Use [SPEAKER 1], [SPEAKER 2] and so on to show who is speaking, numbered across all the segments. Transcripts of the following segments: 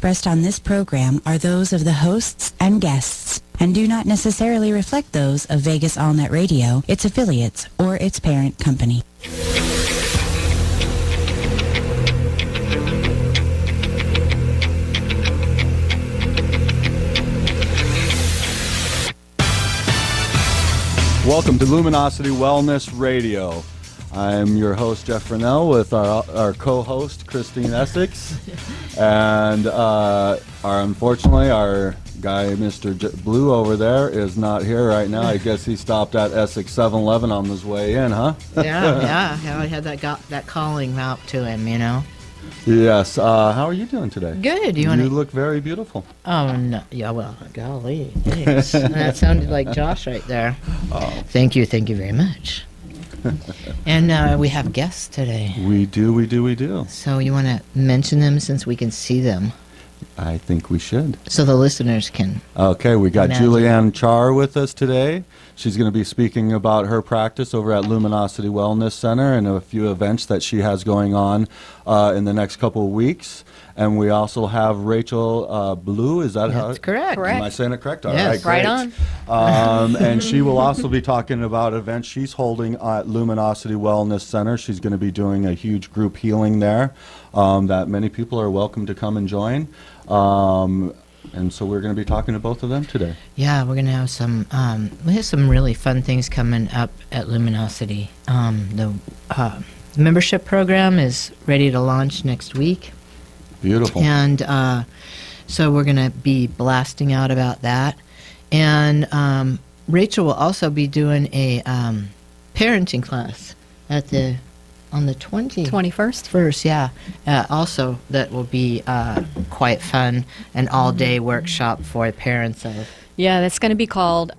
[SPEAKER 1] expressed on this program are those of the hosts and guests and do not necessarily reflect those of Vegas AllNet Radio, its affiliates, or its parent company.
[SPEAKER 2] Welcome to Luminosity Wellness Radio. I'm your host, Jeff Fresnel, with our co-host, Christine Essex. And unfortunately, our guy, Mr. Blue over there, is not here right now. I guess he stopped at Essex 7-Eleven on his way in, huh?
[SPEAKER 3] Yeah. I had that calling out to him, you know.
[SPEAKER 2] Yes. How are you doing today?
[SPEAKER 3] Good.
[SPEAKER 2] You look very beautiful.
[SPEAKER 3] Oh, no. Yeah, well, golly. Thanks. That sounded like Josh right there.
[SPEAKER 2] Oh.
[SPEAKER 3] Thank you very much. And we have guests today.
[SPEAKER 2] We do.
[SPEAKER 3] So you want to mention them since we can see them?
[SPEAKER 2] I think we should.
[SPEAKER 3] So the listeners can.
[SPEAKER 2] Okay, we got
[SPEAKER 3] imagine.
[SPEAKER 2] Julianne Char with us today. She's going to be speaking about her practice over at Luminosity Wellness Center and a few events that she has going on in the next couple of weeks. And we also have Rachel Blue. Is that how?
[SPEAKER 3] That's correct.
[SPEAKER 2] Am I saying it correct? All
[SPEAKER 3] Yes.
[SPEAKER 2] right,
[SPEAKER 4] Right
[SPEAKER 2] great.
[SPEAKER 4] on.
[SPEAKER 2] And she will also be talking about events she's holding at Luminosity Wellness Center. She's going to be doing a huge group healing there that many people are welcome to come and join. And so we're going to be talking to both of them today.
[SPEAKER 3] Yeah, we're going to have some, we have some really fun things coming up at Luminosity. The membership program is ready to launch next week.
[SPEAKER 2] Beautiful.
[SPEAKER 3] And so we're going to be blasting out about that. And Rachel will also be doing a parenting class on the
[SPEAKER 4] 21st?
[SPEAKER 3] First, yeah. Also, that will be quite fun, an all-day workshop for parents of.
[SPEAKER 4] Yeah, that's going to be called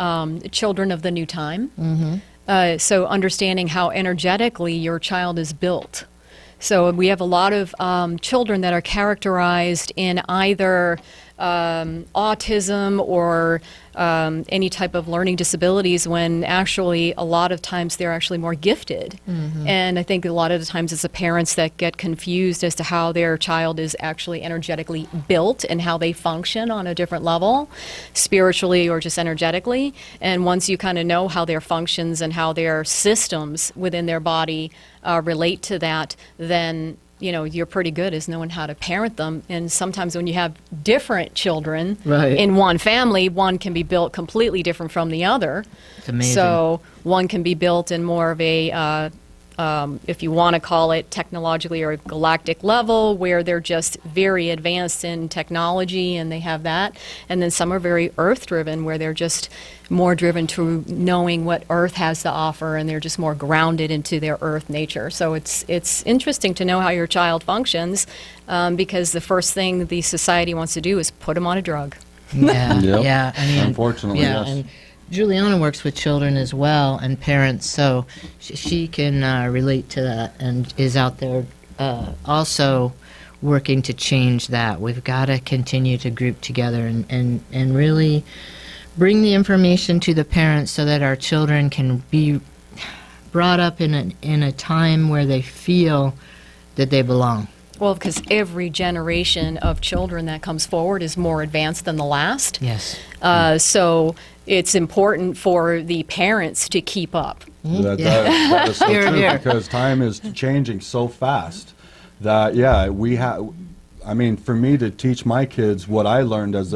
[SPEAKER 4] Children of the New Time.
[SPEAKER 3] Mm-hmm.
[SPEAKER 4] So understanding how energetically your child is built. So we have a lot of children that are characterized in either autism or any type of learning disabilities, when actually a lot of times they're actually more gifted.
[SPEAKER 3] Mm-hmm.
[SPEAKER 4] And I think a lot of the times it's the parents that get confused as to how their child is actually energetically built and how they function on a different level, spiritually or just energetically. And once you kind of know how their functions and how their systems within their body relate to that, then you're pretty good as knowing how to parent them. And sometimes when you have different children in one family, one can be built completely different from the other.
[SPEAKER 3] It's amazing.
[SPEAKER 4] So one can be built in more of a, if you want to call it technologically or galactic level, where they're just very advanced in technology and they have that. And then some are very earth-driven, where they're just more driven to knowing what Earth has to offer, and they're just more grounded into their Earth nature. So it's interesting to know how your child functions, because the first thing the society wants to do is put them on a drug.
[SPEAKER 3] Yeah,
[SPEAKER 2] Yep.
[SPEAKER 3] yeah. I mean,
[SPEAKER 2] Unfortunately, yes.
[SPEAKER 3] And Juliana works with children as well and parents, so she can relate to that and is out there also working to change that. We've got to continue to group together and really bring the information to the parents so that our children can be brought up in a time where they feel that they belong.
[SPEAKER 4] Well, because every generation of children that comes forward is more advanced than the last.
[SPEAKER 3] Yes.
[SPEAKER 4] So it's important for the parents to keep up.
[SPEAKER 2] That is so true, because time is changing so fast that, we have, I mean, for me to teach my kids what I learned as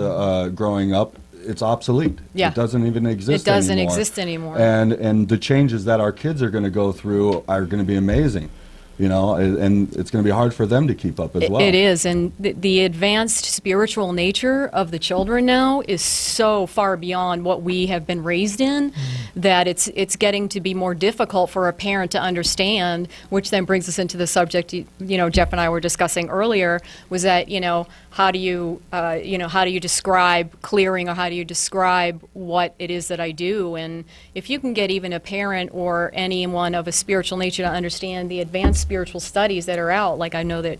[SPEAKER 2] growing up, it's obsolete.
[SPEAKER 4] Yeah.
[SPEAKER 2] It doesn't even exist
[SPEAKER 4] It doesn't
[SPEAKER 2] anymore.
[SPEAKER 4] exist anymore.
[SPEAKER 2] And the changes that our kids are going to go through are going to be amazing. And it's going to be hard for them to keep up as well.
[SPEAKER 4] It is, and the advanced spiritual nature of the children now is so far beyond what we have been raised in that it's getting to be more difficult for a parent to understand, which then brings us into the subject, Jeff and I were discussing earlier, was that, how do you describe clearing, or how do you describe what it is that I do? And if you can get even a parent or anyone of a spiritual nature to understand the advanced spiritual studies that are out, like I know that,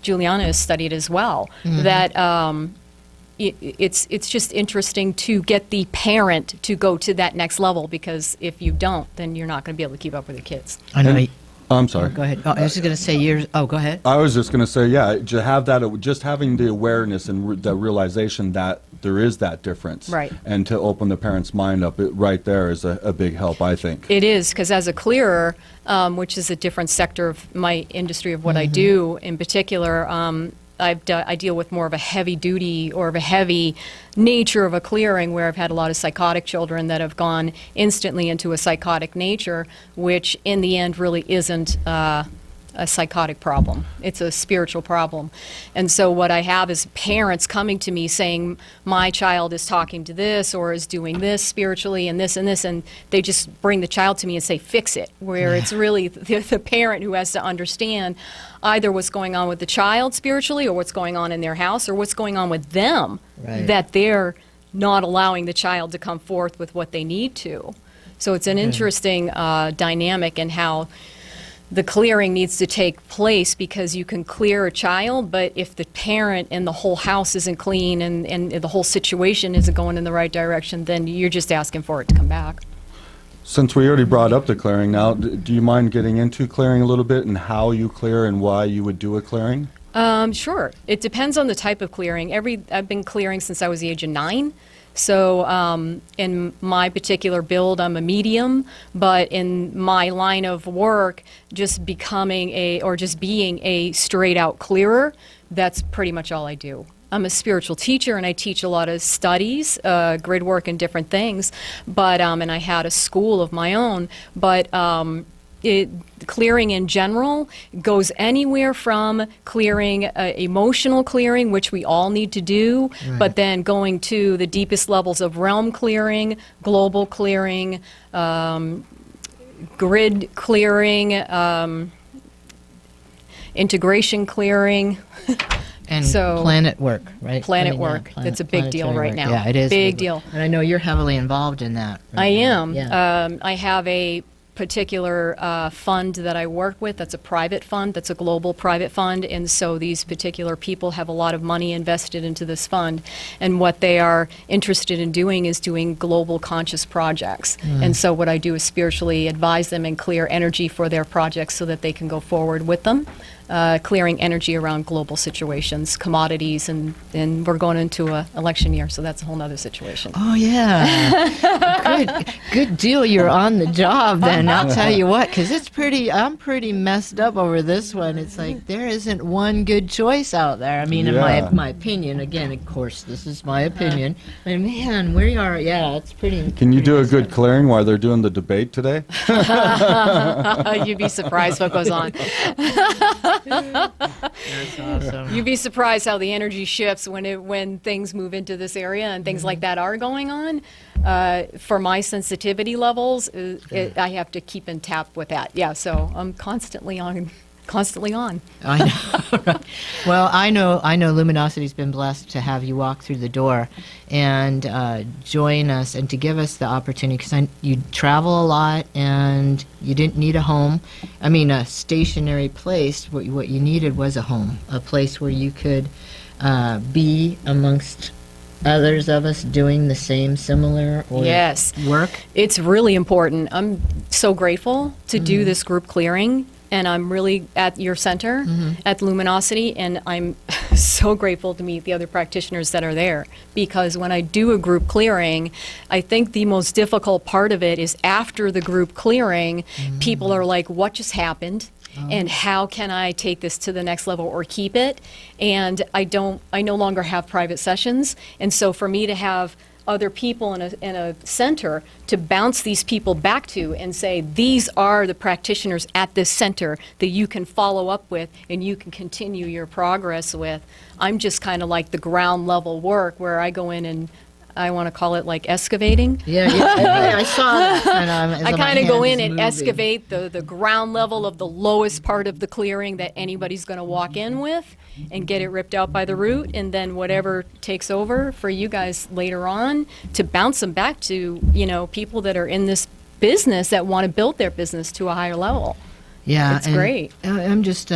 [SPEAKER 4] Juliana has studied as well, that it's just interesting to get the parent to go to that next level, because if you don't, then you're not going to be able to keep up with your kids.
[SPEAKER 3] I know.
[SPEAKER 2] I'm sorry.
[SPEAKER 3] Go ahead. Oh, I was just going to say years. Oh, go ahead.
[SPEAKER 2] I was just going to say, yeah, to have that, just having the awareness and the realization that there is that difference.
[SPEAKER 4] Right.
[SPEAKER 2] And to open the parent's mind up, right there is a big help, I think.
[SPEAKER 4] It is, because as a clearer, which is a different sector of my industry of what I do in particular, I deal with more of a heavy duty or of a heavy nature of a clearing, where I've had a lot of psychotic children that have gone instantly into a psychotic nature, which in the end really isn't a psychotic problem. It's a spiritual problem. And so what I have is parents coming to me saying, my child is talking to this or is doing this spiritually and this, and they just bring the child to me and say, fix it, where it's really the parent who has to understand either what's going on with the child spiritually, or what's going on in their house, or what's going on with them, that they're not allowing the child to come forth with what they need to. So it's an interesting dynamic in how the clearing needs to take place, because you can clear a child, but if the parent and the whole house isn't clean and the whole situation isn't going in the right direction, then you're just asking for it to come back.
[SPEAKER 2] Since we already brought up the clearing now, do you mind getting into clearing a little bit and how you clear and why you would do a clearing?
[SPEAKER 4] Sure. It depends on the type of clearing. I've been clearing since I was the age of 9. So in my particular build, I'm a medium, but in my line of work, just being a straight out clearer, that's pretty much all I do. I'm a spiritual teacher, and I teach a lot of studies, grid work and different things, but and I had a school of my own, but clearing in general goes anywhere from clearing, emotional clearing, which we all need to do, but then going to the deepest levels of realm clearing, global clearing, grid clearing, integration clearing.
[SPEAKER 3] And planet work, right?
[SPEAKER 4] Planet work. That's a big deal right now.
[SPEAKER 3] Yeah, it is.
[SPEAKER 4] Big deal.
[SPEAKER 3] And I know you're heavily involved in that.
[SPEAKER 4] I am.
[SPEAKER 3] Yeah.
[SPEAKER 4] I have a particular fund that I work with that's a private fund, that's a global private fund, and so these particular people have a lot of money invested into this fund, and what they are interested in doing is doing global conscious projects. And so what I do is spiritually advise them and clear energy for their projects so that they can go forward with them. Clearing energy around global situations, commodities, and we're going into an election year, so that's a whole nother situation.
[SPEAKER 3] Oh, yeah. Good deal you're on the job then, I'll tell you what, because I'm pretty messed up over this one. It's like there isn't one good choice out there. I mean, in my opinion, again, of course, this is my opinion. And man, we are, it's pretty.
[SPEAKER 2] Can you do a good clearing while they're doing the debate today?
[SPEAKER 4] You'd be surprised what goes on.
[SPEAKER 3] That's awesome.
[SPEAKER 4] You'd be surprised how the energy shifts when things move into this area and things like that are going on. For my sensitivity levels, I have to keep in tap with that. Yeah, so I'm constantly on.
[SPEAKER 3] I know. Right. Well, I know Luminosity's been blessed to have you walk through the door and join us and to give us the opportunity, because you travel a lot and you didn't need a home. I mean, a stationary place. What you needed was a home, a place where you could be amongst others of us doing the same similar work.
[SPEAKER 4] It's really important. I'm so grateful to do this group clearing. And I'm really at your center, at Luminosity, and I'm so grateful to meet the other practitioners that are there. Because when I do a group clearing, I think the most difficult part of it is after the group clearing, people are like, what just happened? And how can I take this to the next level or keep it? And I no longer have private sessions. And so for me to have other people in a center to bounce these people back to and say, these are the practitioners at this center that you can follow up with and you can continue your progress with. I'm just kind of like the ground level work where I go in and I want to call it like excavating.
[SPEAKER 3] Yeah, I saw that.
[SPEAKER 4] I kind of go in and excavate the ground level of the lowest part of the clearing that anybody's going to walk in with and get it ripped out by the root, and then whatever takes over for you guys later on to bounce them back to, people that are in this business that want to build their business to a higher level.
[SPEAKER 3] Yeah,
[SPEAKER 4] It's
[SPEAKER 3] and
[SPEAKER 4] great.
[SPEAKER 3] I'm just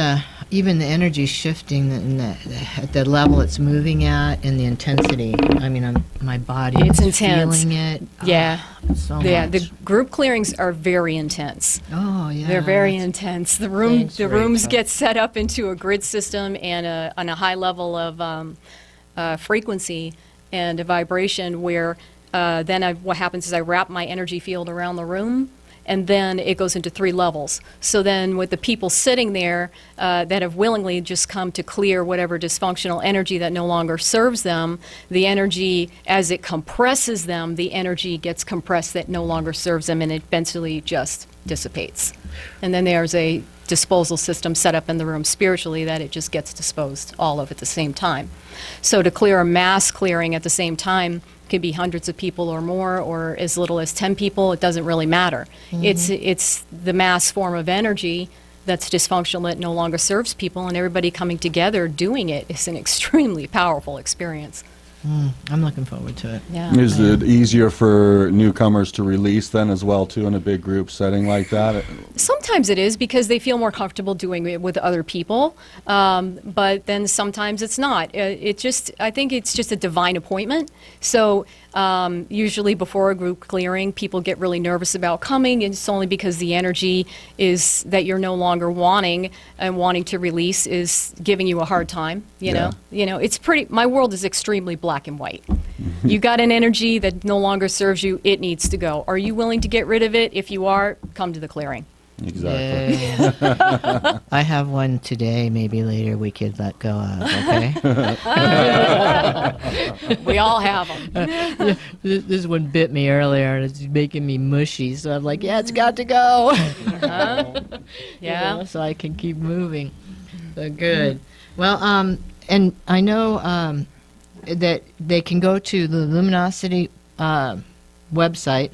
[SPEAKER 3] even the energy shifting at the level it's moving at and the intensity. I mean, my body
[SPEAKER 4] It's
[SPEAKER 3] is
[SPEAKER 4] intense.
[SPEAKER 3] feeling it.
[SPEAKER 4] Yeah.
[SPEAKER 3] So
[SPEAKER 4] Yeah,
[SPEAKER 3] much.
[SPEAKER 4] the group clearings are very intense.
[SPEAKER 3] Oh yeah,
[SPEAKER 4] They're very
[SPEAKER 3] that's-
[SPEAKER 4] intense. The
[SPEAKER 3] Thanks,
[SPEAKER 4] rooms
[SPEAKER 3] Rachel.
[SPEAKER 4] get set up into a grid system and on a high level of frequency and a vibration where what happens is I wrap my energy field around the room, and then it goes into 3 levels. So then with the people sitting there that have willingly just come to clear whatever dysfunctional energy that no longer serves them, the energy, as it compresses them, the energy gets compressed that no longer serves them, and it eventually just dissipates. And then there's a disposal system set up in the room spiritually that it just gets disposed all of at the same time. So to clear a mass clearing at the same time could be hundreds of people or more, or as little as 10 people. It doesn't really matter. It's the mass form of energy that's dysfunctional that no longer serves people, and everybody coming together doing it is an extremely powerful experience.
[SPEAKER 3] I'm looking forward to it.
[SPEAKER 4] Yeah.
[SPEAKER 2] Is it easier for newcomers to release then as well too in a big group setting like that?
[SPEAKER 4] Sometimes it is because they feel more comfortable doing it with other people, but then sometimes it's not. I think it's just a divine appointment. So usually before a group clearing, people get really nervous about coming, and it's only because the energy is that you're no longer wanting and wanting to release is giving you a hard time. You know, it's pretty. My world is extremely black and white. You got an energy that no longer serves you, it needs to go. Are you willing to get rid of it? If you are, come to the clearing.
[SPEAKER 2] Exactly.
[SPEAKER 3] Yeah. I have one today. Maybe later we could let go of. Okay.
[SPEAKER 4] We all have them.
[SPEAKER 3] This one bit me earlier, and it's making me mushy. So I'm like, yeah, it's got to go.
[SPEAKER 4] Yeah.
[SPEAKER 3] So I can keep moving. So good. Well, and I know that they can go to the Luminosity website.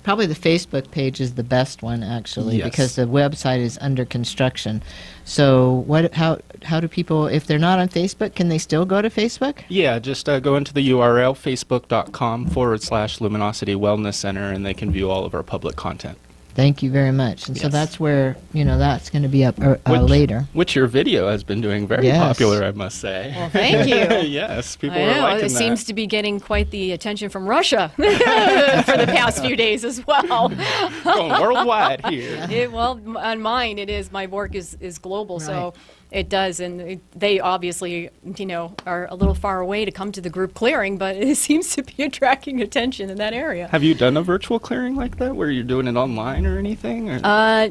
[SPEAKER 3] Probably the Facebook page is the best one, actually,
[SPEAKER 5] Yes.
[SPEAKER 3] because the website is under construction. So how do people, if they're not on Facebook, can they still go to Facebook?
[SPEAKER 5] Yeah, just go into the URL, facebook.com/Luminosity Wellness Center, and they can view all of our public content.
[SPEAKER 3] Thank you very much. And so
[SPEAKER 5] Yes.
[SPEAKER 3] that's where, that's going to be up later.
[SPEAKER 5] Which your video has been doing very
[SPEAKER 3] Yes.
[SPEAKER 5] popular, I must say.
[SPEAKER 4] Well, thank you.
[SPEAKER 5] Yes, people
[SPEAKER 4] I
[SPEAKER 5] are
[SPEAKER 4] know,
[SPEAKER 5] liking
[SPEAKER 4] it
[SPEAKER 5] that.
[SPEAKER 4] seems to be getting quite the attention from Russia for the past few days as well.
[SPEAKER 5] Going worldwide here.
[SPEAKER 4] On mine, it is. My work is global, so
[SPEAKER 3] Right.
[SPEAKER 4] it does. And they obviously, are a little far away to come to the group clearing, but it seems to be attracting attention in that area.
[SPEAKER 5] Have you done a virtual clearing like that, where you're doing it online or anything? Or?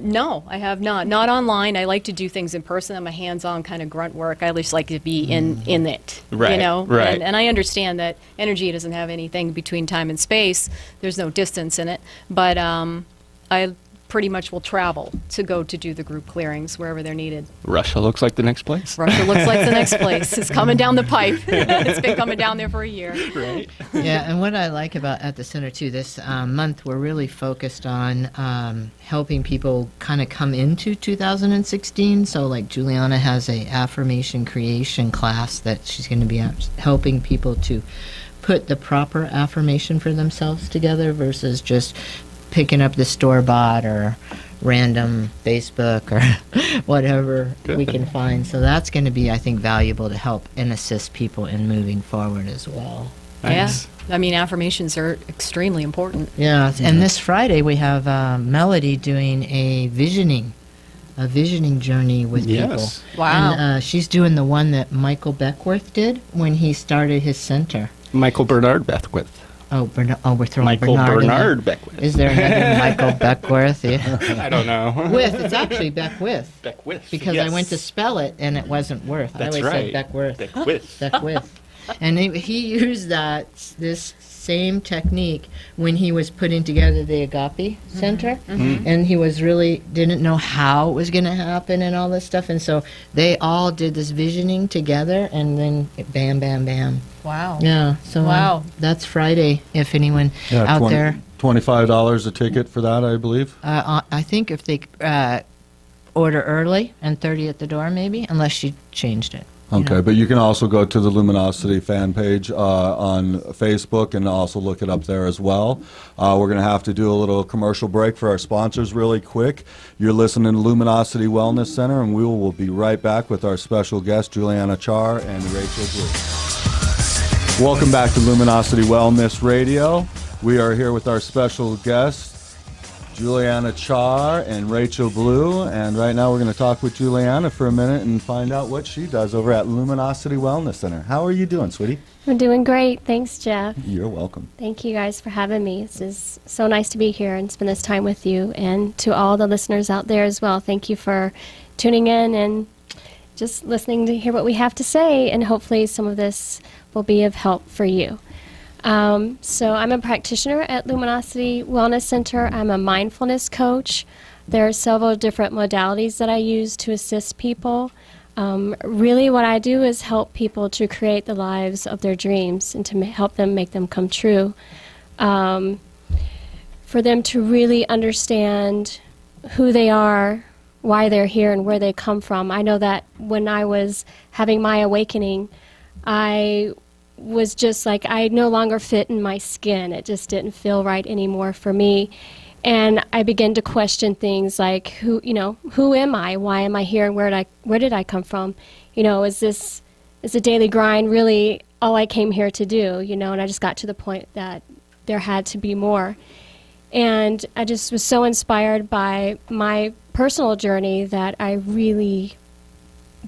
[SPEAKER 4] No, I have not. Not online. I like to do things in person. I'm a hands-on kind of grunt work. I just like to be in it.
[SPEAKER 5] Right, right.
[SPEAKER 4] And I understand that energy doesn't have anything between time and space. There's no distance in it. But I pretty much will travel to go to do the group clearings wherever they're needed.
[SPEAKER 5] Russia looks like the next place.
[SPEAKER 4] Russia looks like the next place. It's coming down the pipe. It's been coming down there for a year.
[SPEAKER 5] Right.
[SPEAKER 3] Yeah, and what I like about at the center too, this month we're really focused on helping people kind of come into 2016. So like Juliana has a affirmation creation class that she's going to be helping people to put the proper affirmation for themselves together versus just picking up the store-bought or random Facebook or whatever we can find. So that's going to be, I think, valuable to help and assist people in moving forward as well.
[SPEAKER 5] Nice.
[SPEAKER 4] Yeah. I mean, affirmations are extremely important.
[SPEAKER 3] Yeah, and this Friday we have Melody doing a visioning journey with
[SPEAKER 5] Yes.
[SPEAKER 3] people.
[SPEAKER 4] Wow.
[SPEAKER 3] And she's doing the one that Michael Beckworth did when he started his center.
[SPEAKER 5] Michael Bernard Beckwith.
[SPEAKER 3] Oh, we're throwing
[SPEAKER 5] Michael
[SPEAKER 3] Bernard in there.
[SPEAKER 5] Bernard Beckwith.
[SPEAKER 3] Is there another Michael Beckworth? Yeah.
[SPEAKER 5] I don't know.
[SPEAKER 3] It's actually Beckwith.
[SPEAKER 5] Beckwith.
[SPEAKER 3] Because
[SPEAKER 5] yes.
[SPEAKER 3] I went to spell it and it wasn't worth. I
[SPEAKER 5] That's
[SPEAKER 3] always
[SPEAKER 5] right.
[SPEAKER 3] said Beckworth.
[SPEAKER 5] Beckwith.
[SPEAKER 3] Beckwith. And he used this same technique when he was putting together the Agape Center, and he was really didn't know how it was going to happen and all this stuff, and so they all did this visioning together, and then bam, bam, bam.
[SPEAKER 4] Wow.
[SPEAKER 3] Yeah. So
[SPEAKER 4] Wow.
[SPEAKER 3] that's Friday. If anyone out
[SPEAKER 2] 20
[SPEAKER 3] there,
[SPEAKER 2] $25 a ticket for that, I believe.
[SPEAKER 3] I think if they order early and 30 at the door, maybe, unless she changed it.
[SPEAKER 2] Okay, but you can also go to the Luminosity fan page on Facebook and also look it up there as well. We're going to have to do a little commercial break for our sponsors really quick. You're listening to Luminosity Wellness Center, and we will be right back with our special guests, Juliana Char and Rachel Blue. Welcome back to Luminosity Wellness Radio. We are here with our special guests, Juliana Char and Rachel Blue, and right now we're going to talk with Juliana for a minute and find out what she does over at Luminosity Wellness Center. How are you doing, sweetie?
[SPEAKER 6] I'm doing great. Thanks, Jeff.
[SPEAKER 2] You're welcome.
[SPEAKER 6] Thank you guys for having me. This is so nice to be here and spend this time with you, and to all the listeners out there as well. Thank you for tuning in and just listening to hear what we have to say, and hopefully some of this will be of help for you. So I'm a practitioner at Luminosity Wellness Center. I'm a mindfulness coach. There are several different modalities that I use to assist people. Really what I do is help people to create the lives of their dreams and to help them make them come true. For them to really understand who they are, why they're here, and where they come from. I know that when I was having my awakening, I was just like, I no longer fit in my skin. It just didn't feel right anymore for me. And I began to question things like, who am I? Why am I here? And where did I come from? Is the daily grind really all I came here to do? And I just got to the point that there had to be more. And I just was so inspired by my personal journey that I really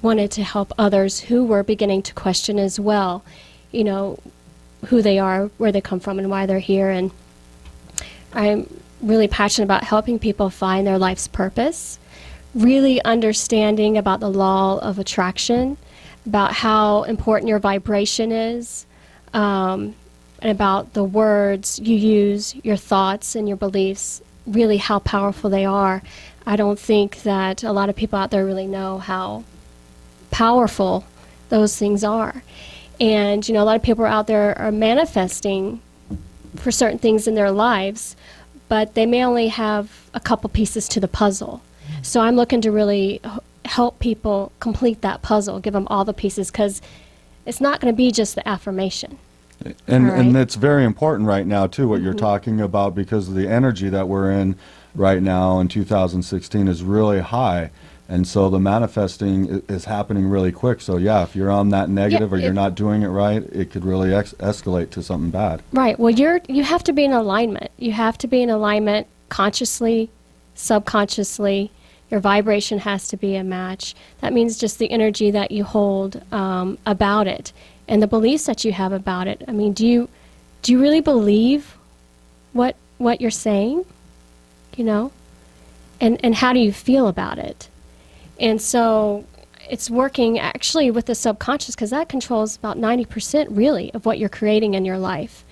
[SPEAKER 6] wanted to help others who were beginning to question as well, who they are, where they come from, and why they're here. And I'm really passionate about helping people find their life's purpose, really understanding about the law of attraction, about how important your vibration is, and about the words you use, your thoughts and your beliefs, really how powerful they are. I don't think that a lot of people out there really know how powerful those things are. And, a lot of people out there are manifesting for certain things in their lives, but they may only have a couple pieces to the puzzle. So I'm looking to really help people complete that puzzle, give them all the pieces, because it's not going to be just the affirmation.
[SPEAKER 2] And it's very important right now, too, what you're talking about, because the energy that we're in right now in 2016 is really high. And so the manifesting is happening really quick. So, yeah, if you're on that negative or you're not doing it right, it could really escalate to something bad.
[SPEAKER 6] Right. Well, you have to be in alignment. You have to be in alignment consciously, subconsciously. Your vibration has to be a match. That means just the energy that you hold about it and the beliefs that you have about it. I mean, do you really believe what you're saying? And how do you feel about it? And so it's working actually with the subconscious, because that controls about 90% really of what you're creating in your life.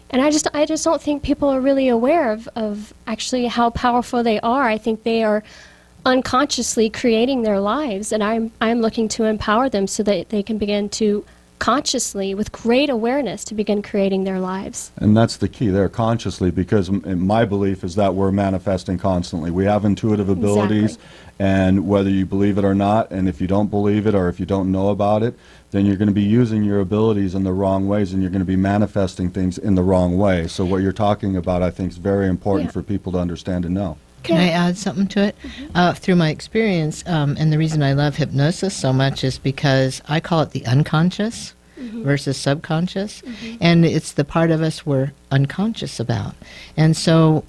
[SPEAKER 6] And I just don't think people are really aware of actually how powerful they are. I think they are unconsciously creating their lives, and I'm looking to empower them so that they can begin to consciously, with great awareness, to begin creating their lives.
[SPEAKER 2] And that's the key there, consciously, because my belief is that we're manifesting constantly. We have intuitive abilities, and whether you believe it or not, and if you don't believe it or if you don't know about it, then you're going to be using your abilities in the wrong ways, and you're going to be manifesting things in the wrong way. So what you're talking about, I think, is very important for people to understand and know.
[SPEAKER 3] Can I add something to it? Through my experience, and the reason I love hypnosis so much is because I call it the unconscious versus subconscious, and it's the part of us we're unconscious about. And so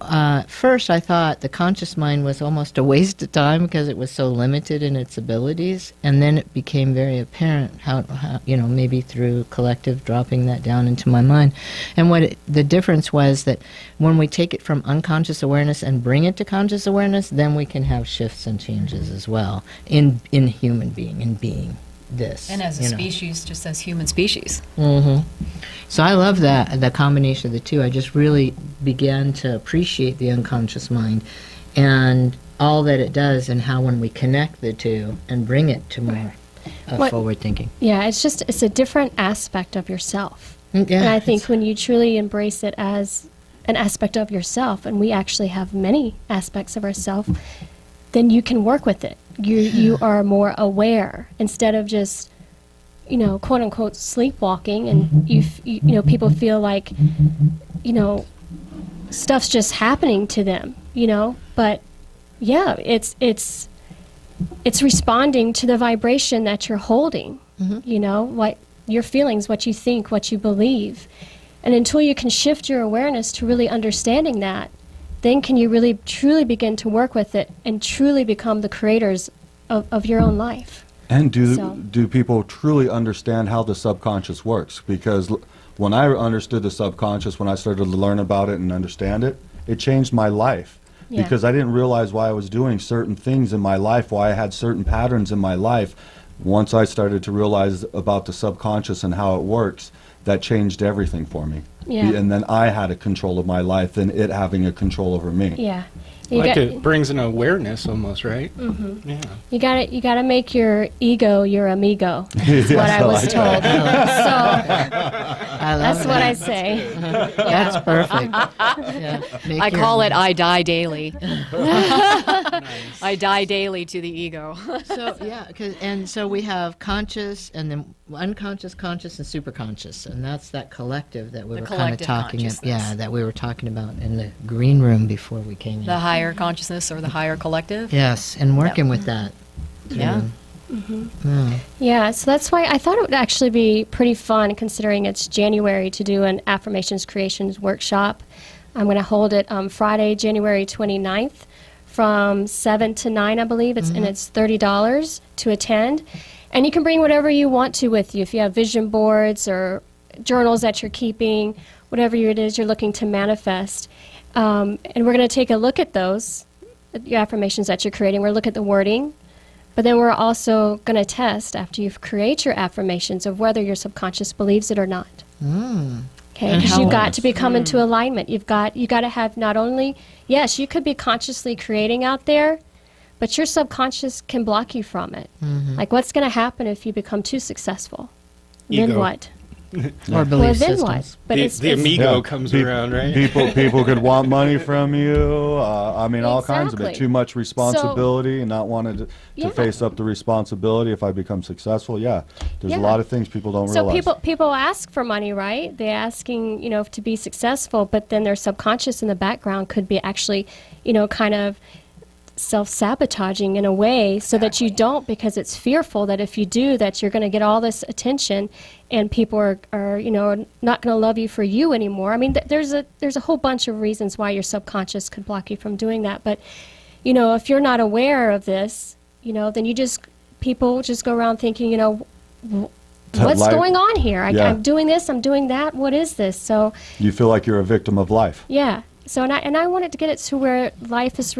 [SPEAKER 3] first I thought the conscious mind was almost a waste of time because it was so limited in its abilities, and then it became very apparent how maybe through collective dropping that down into my mind. And the difference was that when we take it from unconscious awareness and bring it to conscious awareness, then we can have shifts and changes as well in human being, in being this.
[SPEAKER 4] And as a species, just as human species.
[SPEAKER 3] So I love that, the combination of the two. I just really began to appreciate the unconscious mind and all that it does, and how when we connect the two and bring it to more forward thinking.
[SPEAKER 6] Yeah, it's a different aspect of yourself. And I think when you truly embrace it as an aspect of yourself, and we actually have many aspects of ourself, then you can work with it. You are more aware instead of just quote unquote sleepwalking, and people feel like, stuff's just happening to them, but yeah, it's responding to the vibration that you're holding, what your feelings, what you think, what you believe. And until you can shift your awareness to really understanding that, then can you really truly begin to work with it and truly become the creators of your own life.
[SPEAKER 2] And do people truly understand how the subconscious works? Because when I understood the subconscious, when I started to learn about it and understand it, it changed my life.
[SPEAKER 6] Yeah.
[SPEAKER 2] Because I didn't realize why I was doing certain things in my life, why I had certain patterns in my life. Once I started to realize about the subconscious and how it works, that changed everything for me.
[SPEAKER 6] Yeah.
[SPEAKER 2] And then I had a control of my life and it having a control over me.
[SPEAKER 6] Yeah.
[SPEAKER 5] It brings an awareness almost, right?
[SPEAKER 6] Mm-hmm.
[SPEAKER 5] Yeah.
[SPEAKER 6] You gotta make your ego your amigo. That's
[SPEAKER 2] Yes,
[SPEAKER 6] what I was
[SPEAKER 2] like
[SPEAKER 6] told.
[SPEAKER 3] I love
[SPEAKER 6] That's what
[SPEAKER 3] that.
[SPEAKER 6] I say.
[SPEAKER 3] That's perfect. Yeah.
[SPEAKER 4] I call it I die daily. I die daily to the ego.
[SPEAKER 3] So yeah, so we have conscious and then unconscious, conscious, and superconscious, and that's that collective that we
[SPEAKER 4] The
[SPEAKER 3] were kind of
[SPEAKER 4] collective
[SPEAKER 3] talking about.
[SPEAKER 4] consciousness.
[SPEAKER 3] Yeah, that we were talking about in the green room before we came in.
[SPEAKER 4] The higher consciousness or the higher collective.
[SPEAKER 3] Yes, and working with that.
[SPEAKER 4] Yeah.
[SPEAKER 3] Yeah.
[SPEAKER 6] Yeah, so that's why I thought it would actually be pretty fun, considering it's January, to do an affirmations creations workshop. I'm going to hold it Friday, January 29th from 7 to 9, I believe. And it's $30 to attend. And you can bring whatever you want to with you. If you have vision boards or journals that you're keeping, whatever it is you're looking to manifest. And we're going to take a look at those, your affirmations that you're creating. We're going to look at the wording. But then we're also going to test, after you create your affirmations, of whether your subconscious believes it or not. Okay,
[SPEAKER 3] And
[SPEAKER 6] because
[SPEAKER 3] how
[SPEAKER 6] you've got
[SPEAKER 3] else?
[SPEAKER 6] to become into alignment. You got to have not only, yes, you could be consciously creating out there, but your subconscious can block you from it. Like, what's going to happen if you become too successful? Then
[SPEAKER 5] Ego.
[SPEAKER 6] what?
[SPEAKER 3] Or belief
[SPEAKER 6] Well, then
[SPEAKER 3] systems.
[SPEAKER 6] what? But
[SPEAKER 5] The amigo
[SPEAKER 2] Yeah.
[SPEAKER 5] comes around, right?
[SPEAKER 2] People could want money from you. I mean, all kinds of it.
[SPEAKER 6] Exactly.
[SPEAKER 2] Too much responsibility and not wanting to
[SPEAKER 6] Yeah.
[SPEAKER 2] face up the responsibility if I become successful. Yeah, there's
[SPEAKER 6] Yeah.
[SPEAKER 2] a lot of things people don't
[SPEAKER 6] So
[SPEAKER 2] realize.
[SPEAKER 6] people ask for money, right? They're asking, to be successful, but then their subconscious in the background could be actually, kind of self-sabotaging in a way, so that you don't, because it's fearful that if you do that, you're going to get all this attention and people are not going to love you for you anymore. I mean, there's a whole bunch of reasons why your subconscious could block you from doing that. But, if you're not aware of this, then people just go around thinking, what's
[SPEAKER 2] Life-
[SPEAKER 6] going on here?
[SPEAKER 2] Yeah.
[SPEAKER 6] I'm doing this, I'm doing that. What is this? So,
[SPEAKER 2] You feel like you're a victim of life.
[SPEAKER 6] yeah. So, and I wanted to get it to where life is,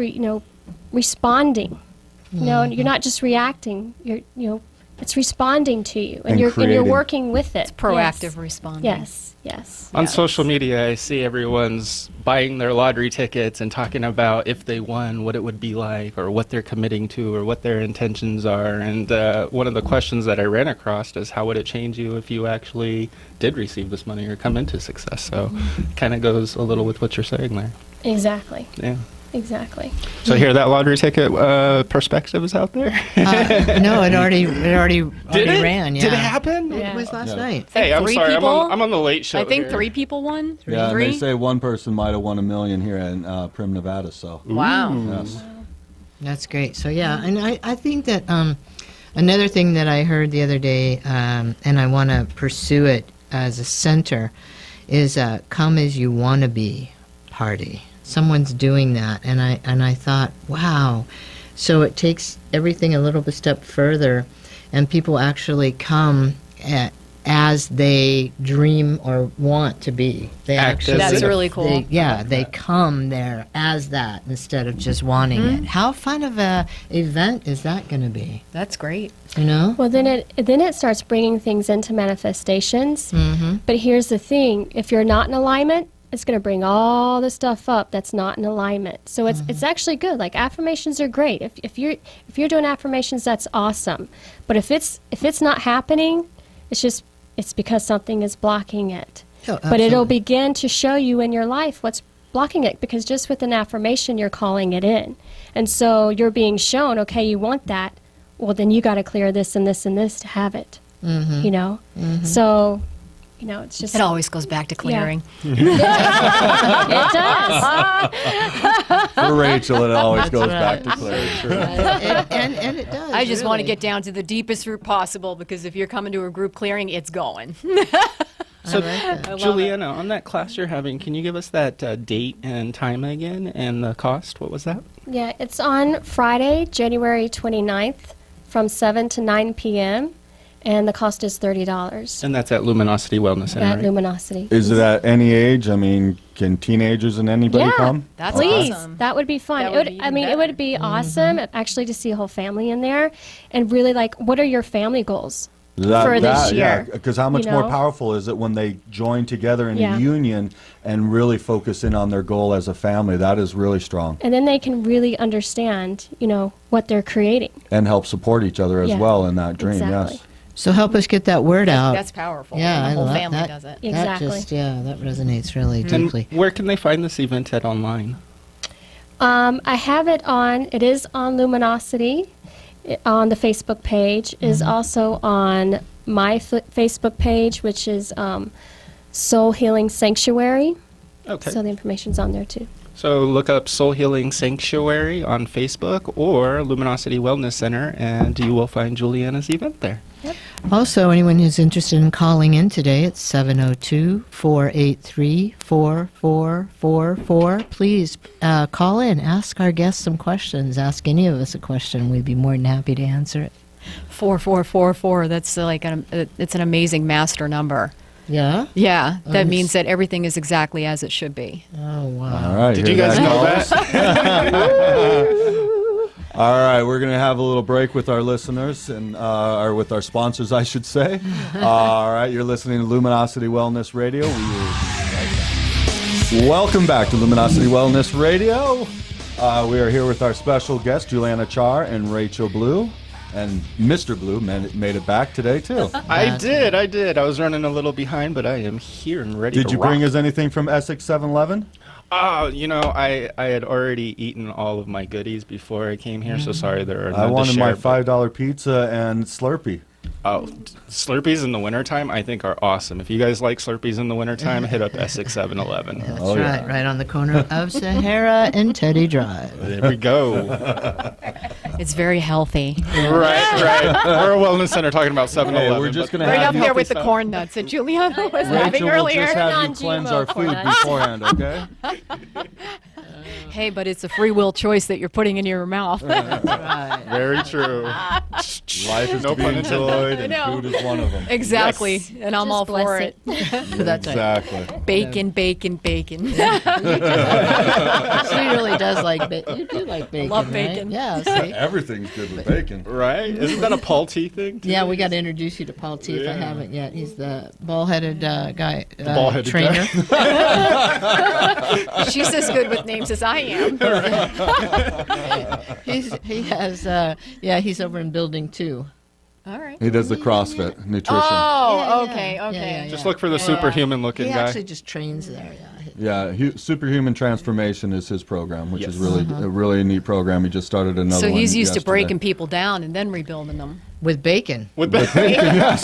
[SPEAKER 6] responding. You're not just reacting. It's responding to you, and
[SPEAKER 2] And
[SPEAKER 6] you're
[SPEAKER 2] creating.
[SPEAKER 6] working with it.
[SPEAKER 4] Proactive responding.
[SPEAKER 6] Yes.
[SPEAKER 5] On
[SPEAKER 4] Yes.
[SPEAKER 5] social media, I see everyone's buying their lottery tickets and talking about if they won, what it would be like, or what they're committing to, or what their intentions are. And one of the questions that I ran across is, how would it change you if you actually did receive this money or come into success? So kind of goes a little with what you're saying there.
[SPEAKER 6] Exactly.
[SPEAKER 5] Yeah.
[SPEAKER 6] Exactly.
[SPEAKER 5] So here, that lottery ticket perspective is out there.
[SPEAKER 3] No, it already
[SPEAKER 5] Did it?
[SPEAKER 3] ran. Yeah.
[SPEAKER 5] Did it happen?
[SPEAKER 6] Yeah.
[SPEAKER 3] It was last
[SPEAKER 2] Yeah.
[SPEAKER 3] night.
[SPEAKER 5] Hey, I'm
[SPEAKER 4] Three
[SPEAKER 5] sorry.
[SPEAKER 4] people?
[SPEAKER 5] I'm on the late show.
[SPEAKER 4] I think
[SPEAKER 5] here.
[SPEAKER 4] 3 people won.
[SPEAKER 2] Yeah, and
[SPEAKER 4] Three?
[SPEAKER 2] they say one person might have won $1 million here in Prim, Nevada. So
[SPEAKER 4] Wow.
[SPEAKER 2] yes.
[SPEAKER 3] That's great. So yeah, and I think that another thing that I heard the other day, and I want to pursue it as a center, is come as you want to be party. Someone's doing that, and I thought, wow. So it takes everything a little bit step further, and people actually come as they dream or want to be. They
[SPEAKER 5] Act
[SPEAKER 3] actually
[SPEAKER 5] as
[SPEAKER 4] That's
[SPEAKER 5] if.
[SPEAKER 4] really cool.
[SPEAKER 3] they come there as that instead of just wanting it. How fun of a event is that going to be?
[SPEAKER 4] That's great.
[SPEAKER 3] You know?
[SPEAKER 6] Well, then it starts bringing things into manifestations. But here's the thing: if you're not in alignment, it's going to bring all the stuff up that's not in alignment. So it's actually good. Like, affirmations are great. If you're doing affirmations, that's awesome. But if it's not happening, it's because something is blocking it.
[SPEAKER 3] Oh,
[SPEAKER 6] But it'll
[SPEAKER 3] absolutely.
[SPEAKER 6] begin to show you in your life what's blocking it, because just with an affirmation, you're calling it in. And so you're being shown, okay, you want that. Well, then you got to clear this and this and this to have it. you know? So, you know, it's just...
[SPEAKER 4] It always goes back to clearing.
[SPEAKER 6] It does.
[SPEAKER 2] For Rachel, it always goes
[SPEAKER 3] right.
[SPEAKER 2] back to Claire. True.
[SPEAKER 3] And it does.
[SPEAKER 4] I just want to
[SPEAKER 3] really.
[SPEAKER 4] get down to the deepest root possible, because if you're coming to a group clearing, it's going.
[SPEAKER 5] So,
[SPEAKER 3] I like that.
[SPEAKER 4] I love
[SPEAKER 5] Juliana, on that class you're having, can you give us that date and time again and the cost? What was that?
[SPEAKER 6] Yeah, it's on Friday, January 29th from 7 to 9 p.m., and the cost is $30
[SPEAKER 5] And that's at Luminosity Wellness Center,
[SPEAKER 6] at
[SPEAKER 5] right?
[SPEAKER 6] Luminosity.
[SPEAKER 2] Is it at any age? I mean, can teenagers and anybody
[SPEAKER 6] Yeah.
[SPEAKER 2] come?
[SPEAKER 4] That's
[SPEAKER 6] Please,
[SPEAKER 4] awesome.
[SPEAKER 6] that would be fun.
[SPEAKER 4] That
[SPEAKER 6] It
[SPEAKER 4] would
[SPEAKER 6] would,
[SPEAKER 4] be
[SPEAKER 6] I
[SPEAKER 4] even
[SPEAKER 6] mean, it would be awesome actually to see a whole family in there, and really like, what are your family goals for this year?
[SPEAKER 2] Because how much
[SPEAKER 6] you
[SPEAKER 2] more
[SPEAKER 6] know?
[SPEAKER 2] powerful is it when they join together in
[SPEAKER 6] Yeah.
[SPEAKER 2] a union and really focus in on their goal as a family? That is really strong,
[SPEAKER 6] And then they can really understand, you know, what they're creating.
[SPEAKER 2] and help support each other as
[SPEAKER 6] Yeah,
[SPEAKER 2] well in that dream.
[SPEAKER 6] exactly.
[SPEAKER 2] Yes.
[SPEAKER 3] So help us get that word out.
[SPEAKER 4] That's powerful.
[SPEAKER 3] Yeah,
[SPEAKER 4] the
[SPEAKER 3] I
[SPEAKER 4] whole
[SPEAKER 3] love
[SPEAKER 4] family
[SPEAKER 3] that.
[SPEAKER 4] does it.
[SPEAKER 6] Exactly.
[SPEAKER 3] That just, yeah, that resonates really
[SPEAKER 5] And
[SPEAKER 3] deeply.
[SPEAKER 5] where can they find this event at online?
[SPEAKER 6] I have it on, it is on Luminosity, on the Facebook page, is also on my Facebook page, which is Soul Healing Sanctuary.
[SPEAKER 5] Okay.
[SPEAKER 6] So the information's on there too.
[SPEAKER 5] So look up Soul Healing Sanctuary on Facebook or Luminosity Wellness Center, and you will find Juliana's event there.
[SPEAKER 3] Also, anyone who's interested in calling in today, it's 702-483-4444. Please call in, ask our guests some questions, ask any of us a question. We'd be more than happy to answer it.
[SPEAKER 4] 4444. That's like it's an amazing master number.
[SPEAKER 3] Yeah?
[SPEAKER 4] Yeah, that
[SPEAKER 3] Nice.
[SPEAKER 4] means that everything is exactly as it should be.
[SPEAKER 3] Oh, wow.
[SPEAKER 2] All right.
[SPEAKER 5] Did
[SPEAKER 2] hear
[SPEAKER 5] you guys know
[SPEAKER 2] calls? All right, we're going to have a little break with our listeners and or with our sponsors, I should say. All right, you're listening to Luminosity Wellness Radio. We will be right back. Welcome back to Luminosity Wellness Radio. We are here with our special guests, Juliana Char and Rachel Blue. And Mr. Blue made it back today, too.
[SPEAKER 5] I did. I was running a little behind, but I am here and ready
[SPEAKER 2] Did
[SPEAKER 5] to
[SPEAKER 2] you bring
[SPEAKER 5] rock.
[SPEAKER 2] us anything from Essex 7-Eleven?
[SPEAKER 5] Oh, I had already eaten all of my goodies before I came here, so sorry there are none
[SPEAKER 2] I
[SPEAKER 5] to
[SPEAKER 2] wanted my
[SPEAKER 5] share, but-
[SPEAKER 2] $5 pizza and Slurpee.
[SPEAKER 5] Oh, Slurpees in the wintertime I think are awesome. If you guys like Slurpees in the wintertime, hit up Essex 7-Eleven.
[SPEAKER 3] That's
[SPEAKER 2] Oh, yeah.
[SPEAKER 3] right, right on the corner of Sahara and Teddy Drive.
[SPEAKER 5] There we go.
[SPEAKER 4] It's very healthy.
[SPEAKER 5] right. We're a wellness center talking about 7-Eleven.
[SPEAKER 2] Hey, we're just
[SPEAKER 5] but-
[SPEAKER 2] going to
[SPEAKER 4] Right
[SPEAKER 2] have
[SPEAKER 4] up
[SPEAKER 2] you.
[SPEAKER 4] there with the corn nuts that Juliana was having
[SPEAKER 2] Rachel will
[SPEAKER 4] earlier.
[SPEAKER 2] just have you
[SPEAKER 6] Non-GMO
[SPEAKER 2] cleanse our food
[SPEAKER 6] corn nuts.
[SPEAKER 2] beforehand, okay?
[SPEAKER 4] Hey, but it's a free will choice that you're putting in your mouth.
[SPEAKER 3] Right.
[SPEAKER 5] Very true.
[SPEAKER 2] Life is
[SPEAKER 5] No
[SPEAKER 2] to be
[SPEAKER 5] pun
[SPEAKER 2] enjoyed,
[SPEAKER 4] I
[SPEAKER 2] and
[SPEAKER 4] know.
[SPEAKER 2] food is one of them.
[SPEAKER 4] Exactly, and I'm
[SPEAKER 6] Just
[SPEAKER 4] all for
[SPEAKER 6] bless
[SPEAKER 4] it.
[SPEAKER 3] That's right.
[SPEAKER 2] Exactly.
[SPEAKER 4] Bacon, bacon, bacon.
[SPEAKER 3] She really does like bacon. You do like bacon,
[SPEAKER 4] love
[SPEAKER 3] right?
[SPEAKER 4] bacon.
[SPEAKER 3] Yeah, see?
[SPEAKER 2] Everything's good with bacon.
[SPEAKER 5] Right? Isn't that a Paul T thing? too?
[SPEAKER 3] Yeah, we got to introduce you to Paul T if I haven't yet. He's the ball-headed guy,
[SPEAKER 5] ball-headed
[SPEAKER 3] trainer.
[SPEAKER 4] She's as good with names as I am.
[SPEAKER 3] He's over in building 2.
[SPEAKER 4] All right.
[SPEAKER 2] He does the CrossFit nutrition.
[SPEAKER 4] Oh,
[SPEAKER 3] Yeah,
[SPEAKER 4] okay,
[SPEAKER 3] yeah.
[SPEAKER 4] okay.
[SPEAKER 3] Yeah, yeah,
[SPEAKER 5] Just
[SPEAKER 3] yeah.
[SPEAKER 5] look for the superhuman looking
[SPEAKER 3] He
[SPEAKER 5] guy.
[SPEAKER 3] actually just trains there.
[SPEAKER 2] Yeah, Superhuman Transformation is his program, which is
[SPEAKER 5] Yes.
[SPEAKER 2] really a really neat program. He just started another
[SPEAKER 4] So
[SPEAKER 2] one
[SPEAKER 4] he's used to
[SPEAKER 2] yesterday.
[SPEAKER 4] breaking people down and then rebuilding them.
[SPEAKER 3] With bacon.
[SPEAKER 5] With the-
[SPEAKER 2] Yes,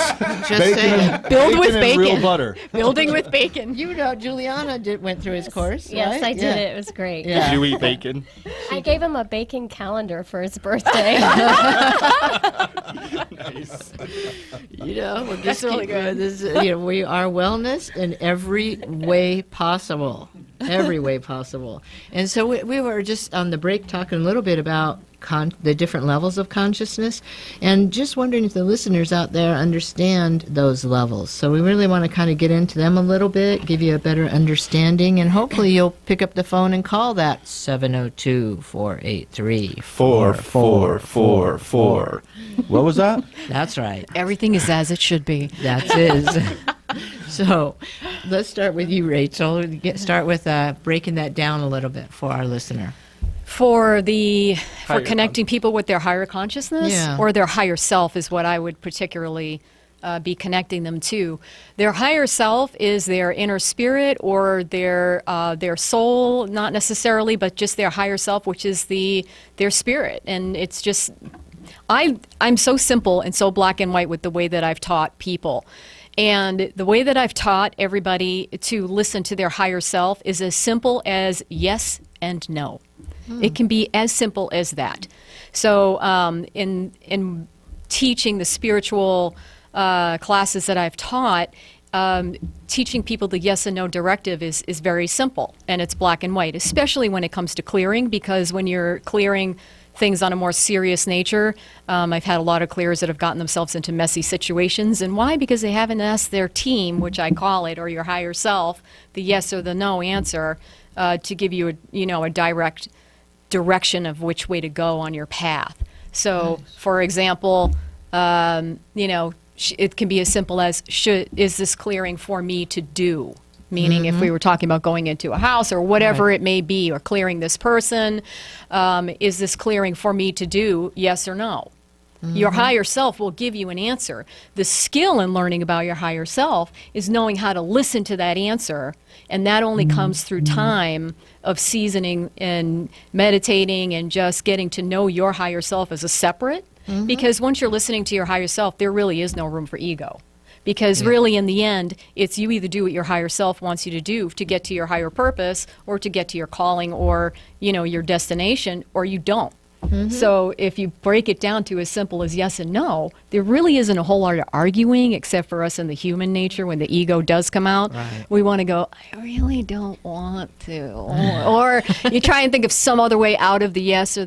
[SPEAKER 3] Just saying.
[SPEAKER 4] Build with
[SPEAKER 2] and real
[SPEAKER 4] bacon.
[SPEAKER 2] butter.
[SPEAKER 4] Building with bacon.
[SPEAKER 3] You know, Juliana went through his course,
[SPEAKER 6] Yes,
[SPEAKER 3] right?
[SPEAKER 6] I did
[SPEAKER 3] Yeah.
[SPEAKER 6] it. It was great.
[SPEAKER 3] Yeah.
[SPEAKER 5] Did you eat bacon?
[SPEAKER 6] I gave him a bacon calendar for his birthday.
[SPEAKER 5] Nice.
[SPEAKER 3] You know, we're
[SPEAKER 4] That's
[SPEAKER 3] just
[SPEAKER 4] really good.
[SPEAKER 3] We are wellness in every way possible. Every way possible. And so we were just on the break talking a little bit about the different levels of consciousness, and just wondering if the listeners out there understand those levels. So we really want to kind of get into them a little bit, give you a better understanding, and hopefully you'll pick up the phone and call that 702-483-4444.
[SPEAKER 5] 4.
[SPEAKER 2] What was that?
[SPEAKER 3] That's right.
[SPEAKER 4] Everything is as it should be.
[SPEAKER 3] That is. So let's start with you, Rachel. Start with breaking that down a little bit for our listener.
[SPEAKER 4] For
[SPEAKER 5] Higher
[SPEAKER 4] connecting people with their higher consciousness,
[SPEAKER 3] Yeah.
[SPEAKER 4] or their higher self is what I would particularly be connecting them to. Their higher self is their inner spirit or their soul, not necessarily, but just their higher self, which is their spirit. And it's just I'm so simple and so black and white with the way that I've taught people. And the way that I've taught everybody to listen to their higher self is as simple as yes and no. It can be as simple as that. So in teaching the spiritual classes that I've taught, teaching people the yes and no directive is very simple, and it's black and white, especially when it comes to clearing, because when you're clearing things on a more serious nature, I've had a lot of clearers that have gotten themselves into messy situations. And why? Because they haven't asked their team, which I call it, or your higher self, the yes or the no answer to give you a direct direction of which way to go on your path. So, for example, it can be as simple as, is this clearing for me to do? Meaning if we were talking about going into a house or whatever it may be, or clearing this person, is this clearing for me to do, yes or no? Your higher self will give you an answer. The skill in learning about your higher self is knowing how to listen to that answer, and that only comes through time of seasoning and meditating and just getting to know your higher self as a separate. Because once you're listening to your higher self, there really is no room for ego. Because really, in the end, it's you either do what your higher self wants you to do to get to your higher purpose, or to get to your calling, or your destination, or you don't. So if you break it down to as simple as yes and no, there really isn't a whole lot of arguing, except for us in the human nature. When the ego does come out, we want to go, I really don't want to. Or you try and think of some other way out of the yes or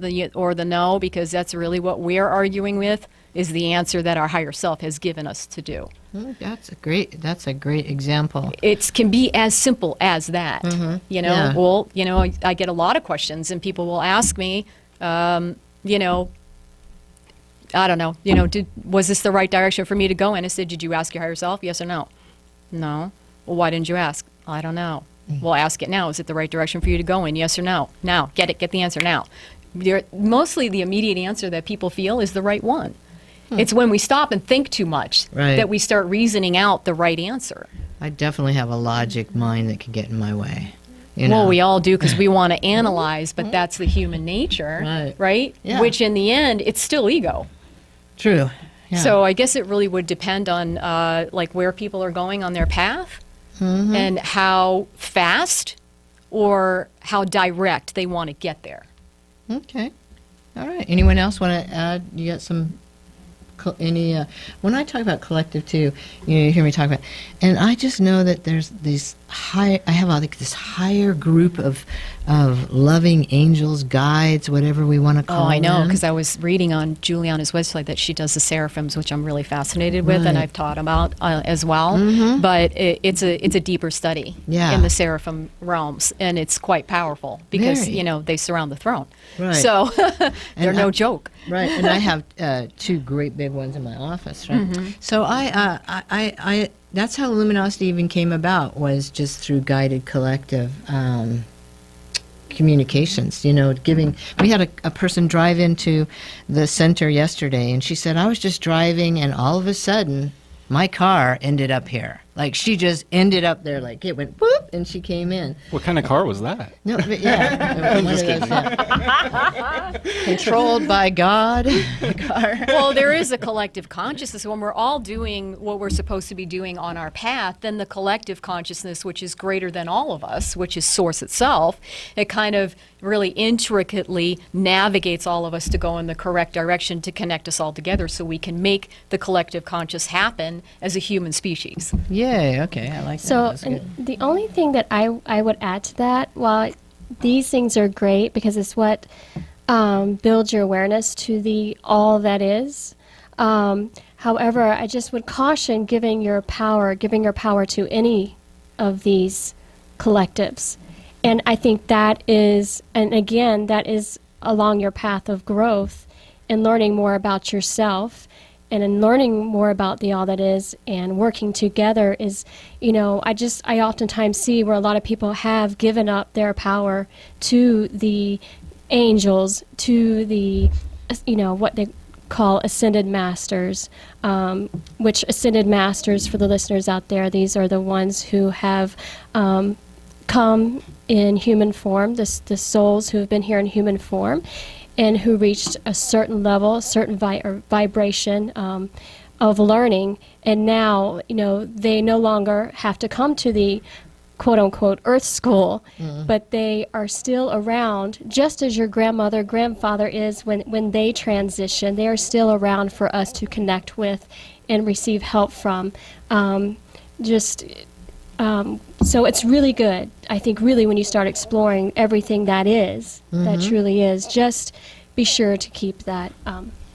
[SPEAKER 4] the no, because that's really what we're arguing with, is the answer that our higher self has given us to do.
[SPEAKER 3] That's a great example.
[SPEAKER 4] It can be as simple as that. Well, I get a lot of questions, and people will ask me, I don't know, was this the right direction for me to go in? I said, did you ask your higher self, yes or no? No. Well, why didn't you ask? I don't know. Well, ask it now. Is it the right direction for you to go in, yes or no? Now, get the answer now. Mostly the immediate answer that people feel is the right one. It's when we stop and think too much that we start reasoning out the right answer.
[SPEAKER 3] I definitely have a logic mind that can get in my way.
[SPEAKER 4] Well, we all do, because we want to analyze, but that's the human nature, right?
[SPEAKER 3] Yeah.
[SPEAKER 4] Which in the end, it's still ego.
[SPEAKER 3] True. Yeah.
[SPEAKER 4] So I guess it really would depend on where people are going on their path, and how fast or how direct they want to get there.
[SPEAKER 3] Okay. All right. Anyone else want to add? You got some when I talk about collective too, you hear me talk about, and I just know that there's this this higher group of loving angels, guides, whatever we want to call them.
[SPEAKER 4] Oh, I know, because I was reading on Juliana's website that she does the seraphims, which I'm really fascinated with, and I've taught about as well. But it's a deeper study in the seraphim realms, and it's quite powerful because they surround the throne, so they're no joke.
[SPEAKER 3] Right, and I have two great big ones in my office. Right, so I that's how Luminosity even came about, was just through guided collective communications. We had a person drive into the center yesterday, and she said, I was just driving, and all of a sudden my car ended up here. Like, she just ended up there, like it went whoop, and she came in.
[SPEAKER 5] What kind of car was that?
[SPEAKER 3] No, but yeah, one of those, controlled by God car.
[SPEAKER 4] Well, there is a collective consciousness. When we're all doing what we're supposed to be doing on our path, then the collective consciousness, which is greater than all of us, which is Source itself, it kind of really intricately navigates all of us to go in the correct direction to connect us all together, so we can make the collective conscious happen as a human species.
[SPEAKER 3] Yay, okay, I like that.
[SPEAKER 6] So
[SPEAKER 3] That's good.
[SPEAKER 6] the only thing that I would add to that, while these things are great because it's what builds your awareness to the all that is, however, I just would caution giving your power to any of these collectives. And I think that is along your path of growth and learning more about yourself, and in learning more about the all that is and working together is, I oftentimes see where a lot of people have given up their power to the angels, to the, what they call ascended masters, which ascended masters, for the listeners out there, these are the ones who have come in human form, the souls who have been here in human form. and who reached a certain level, a certain vibration of learning, and now, they no longer have to come to the quote-unquote earth school, but they are still around, just as your grandmother, grandfather is when they transition. They are still around for us to connect with and receive help from. So it's really good. I think really when you start exploring everything that truly is, just be sure to keep that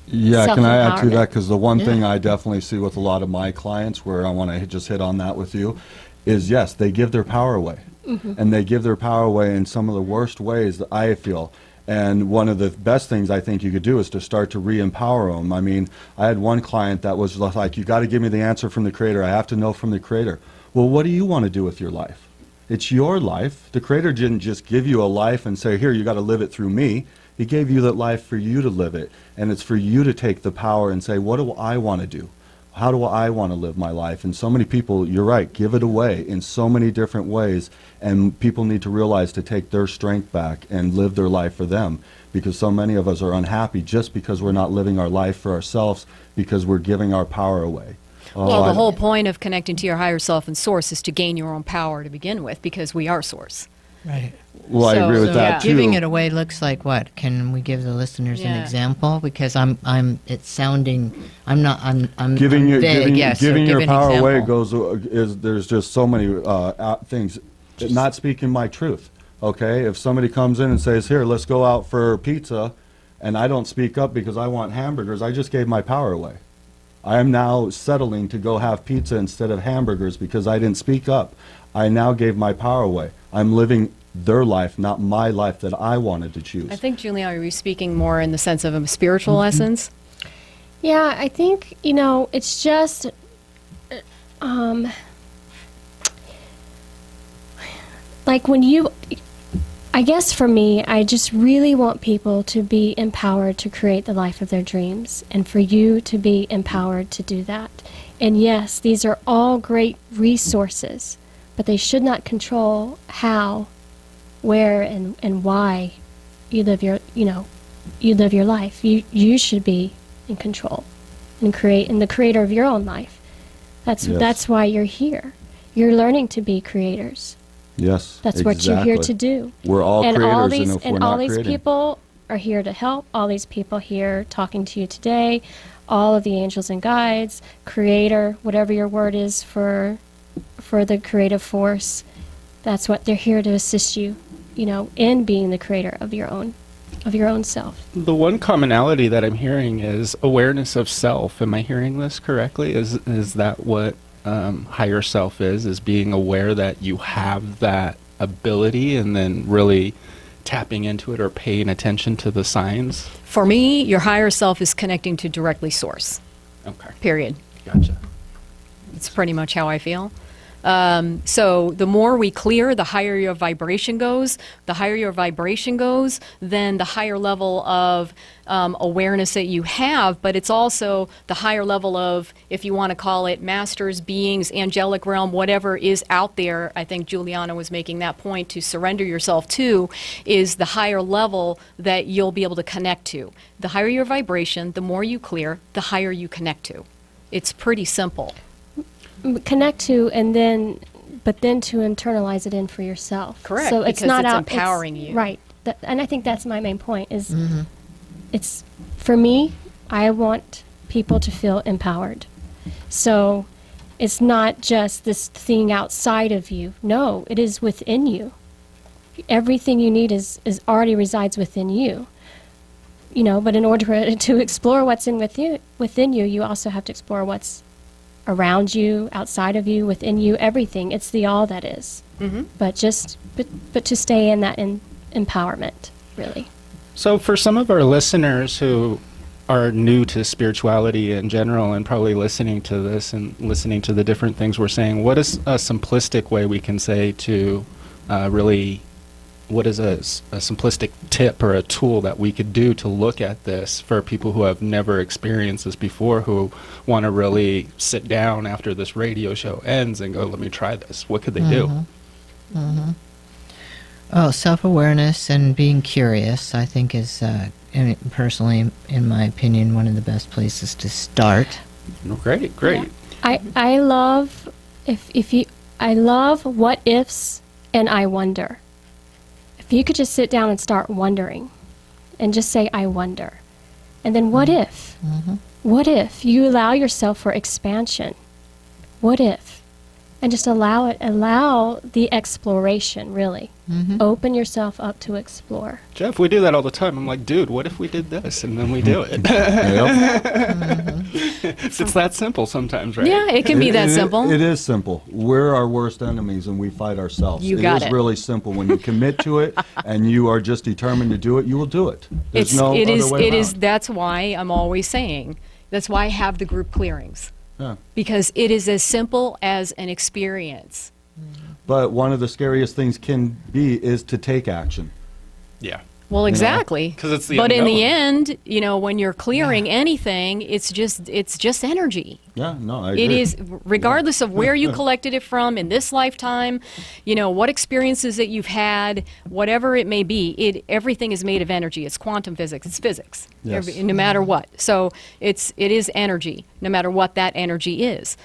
[SPEAKER 2] Yeah, can I add to
[SPEAKER 6] self-empowerment.
[SPEAKER 2] that? Because the one thing I definitely see with a lot of my clients, where I want to just hit on that with you, is yes, they give their power away. And they give their power away in some of the worst ways that I feel. And one of the best things I think you could do is to start to re-empower them. I mean, I had one client that was like, you got to give me the answer from the Creator. I have to know from the Creator. Well, what do you want to do with your life? It's your life. The Creator didn't just give you a life and say, here, you got to live it through me. He gave you that life for you to live it. And it's for you to take the power and say, what do I want to do? How do I want to live my life? And so many people, you're right, give it away in so many different ways. And people need to realize to take their strength back and live their life for them. Because so many of us are unhappy just because we're not living our life for ourselves, because we're giving our power away.
[SPEAKER 4] Well, the whole point of connecting to your higher self and source is to gain your own power to begin with, because we are source.
[SPEAKER 3] Right.
[SPEAKER 2] Well, I agree with
[SPEAKER 4] So,
[SPEAKER 2] that
[SPEAKER 4] yeah.
[SPEAKER 2] too.
[SPEAKER 3] Giving it away looks like what? Can we give the listeners an
[SPEAKER 4] Yeah.
[SPEAKER 3] example? Because it's sounding, I'm
[SPEAKER 2] Giving your
[SPEAKER 3] vague, yes, so
[SPEAKER 2] giving
[SPEAKER 3] give
[SPEAKER 2] your
[SPEAKER 3] an
[SPEAKER 2] power away
[SPEAKER 3] example.
[SPEAKER 2] there's just so many things. Not speaking my truth. Okay, if somebody comes in and says, here, let's go out for pizza, and I don't speak up because I want hamburgers, I just gave my power away. I am now settling to go have pizza instead of hamburgers because I didn't speak up. I now gave my power away. I'm living their life, not my life that I wanted to choose.
[SPEAKER 4] I think, Juliana, are you speaking more in the sense of a spiritual essence?
[SPEAKER 6] Yeah, I think, it's just, like I guess for me, I just really want people to be empowered to create the life of their dreams, and for you to be empowered to do that. And yes, these are all great resources, but they should not control how, where, and why you live your life. You should be in control and the creator of your own life. That's why you're here. You're learning to be creators.
[SPEAKER 2] Yes,
[SPEAKER 6] That's what you're here to do.
[SPEAKER 2] We're all
[SPEAKER 6] And
[SPEAKER 2] creators,
[SPEAKER 6] all these
[SPEAKER 2] and if we're not
[SPEAKER 6] all these
[SPEAKER 2] creating.
[SPEAKER 6] people are here to help. All these people here talking to you today, all of the angels and guides, creator, whatever your word is for the creative force. That's what they're here to assist you, in being the creator of your own self.
[SPEAKER 5] The one commonality that I'm hearing is awareness of self. Am I hearing this correctly? Is that what higher self is being aware that you have that ability, and then really tapping into it or paying attention to the signs?
[SPEAKER 4] For me, your higher self is connecting to directly source.
[SPEAKER 5] Okay,
[SPEAKER 4] Period.
[SPEAKER 5] gotcha.
[SPEAKER 4] It's pretty much how I feel. So the more we clear, the higher your vibration goes. The higher your vibration goes, then the higher level of awareness that you have. But it's also the higher level of, if you want to call it masters, beings, angelic realm, whatever is out there. I think Juliana was making that point, to surrender yourself to is the higher level that you'll be able to connect to. The higher your vibration, the more you clear, the higher you connect to. It's pretty simple.
[SPEAKER 6] Connect to, but then to internalize it in for yourself.
[SPEAKER 4] Correct,
[SPEAKER 6] So it's
[SPEAKER 4] because
[SPEAKER 6] not
[SPEAKER 4] it's
[SPEAKER 6] out,
[SPEAKER 4] empowering you.
[SPEAKER 6] Right. And I think that's my main point is, it's, for me, I want people to feel empowered. So it's not just this thing outside of you. No, it is within you. Everything you need is already resides within you. But in order to explore what's within you, you also have to explore what's around you, outside of you, within you, everything. It's the all that is.
[SPEAKER 4] Mm-hmm.
[SPEAKER 6] But to stay in that empowerment, really.
[SPEAKER 5] So for some of our listeners who are new to spirituality in general, and probably listening to this and listening to the different things we're saying, what is a simplistic way we can say to really, what is a simplistic tip or a tool that we could do to look at this for people who have never experienced this before, who want to really sit down after this radio show ends and go, let me try this? What could they do?
[SPEAKER 3] Oh, self-awareness and being curious, I think, is personally, in my opinion, one of the best places to start.
[SPEAKER 5] Oh, great, great.
[SPEAKER 6] I love I love what ifs and I wonder. If you could just sit down and start wondering and just say I wonder. And then what if? What if you allow yourself for expansion? What if? And just allow the exploration, really. Open yourself up to explore.
[SPEAKER 5] Jeff, we do that all the time. I'm like, dude, what if we did this? And then we do it. It's that simple sometimes, right?
[SPEAKER 4] Yeah, it can be that simple.
[SPEAKER 2] It is simple. We're our worst enemies and we fight ourselves.
[SPEAKER 4] You got
[SPEAKER 2] It
[SPEAKER 4] it.
[SPEAKER 2] is really simple. When you commit to it and you are just determined to do it, you will do it. There's no other way around.
[SPEAKER 4] That's why I'm always saying, that's why I have the group clearings.
[SPEAKER 2] Yeah.
[SPEAKER 4] Because it is as simple as an experience.
[SPEAKER 2] But one of the scariest things can be is to take action.
[SPEAKER 5] Yeah.
[SPEAKER 4] Well, exactly.
[SPEAKER 5] 'Cause it's the
[SPEAKER 4] But in the
[SPEAKER 5] unknown.
[SPEAKER 4] end, when you're clearing anything, it's just energy.
[SPEAKER 2] Yeah, no, I agree.
[SPEAKER 4] It is, regardless of where you collected it from in this lifetime, what experiences that you've had, whatever it may be, everything is made of energy. It's quantum physics. It's physics,
[SPEAKER 2] Yes.
[SPEAKER 4] no matter what. So it is energy, no matter what that energy is.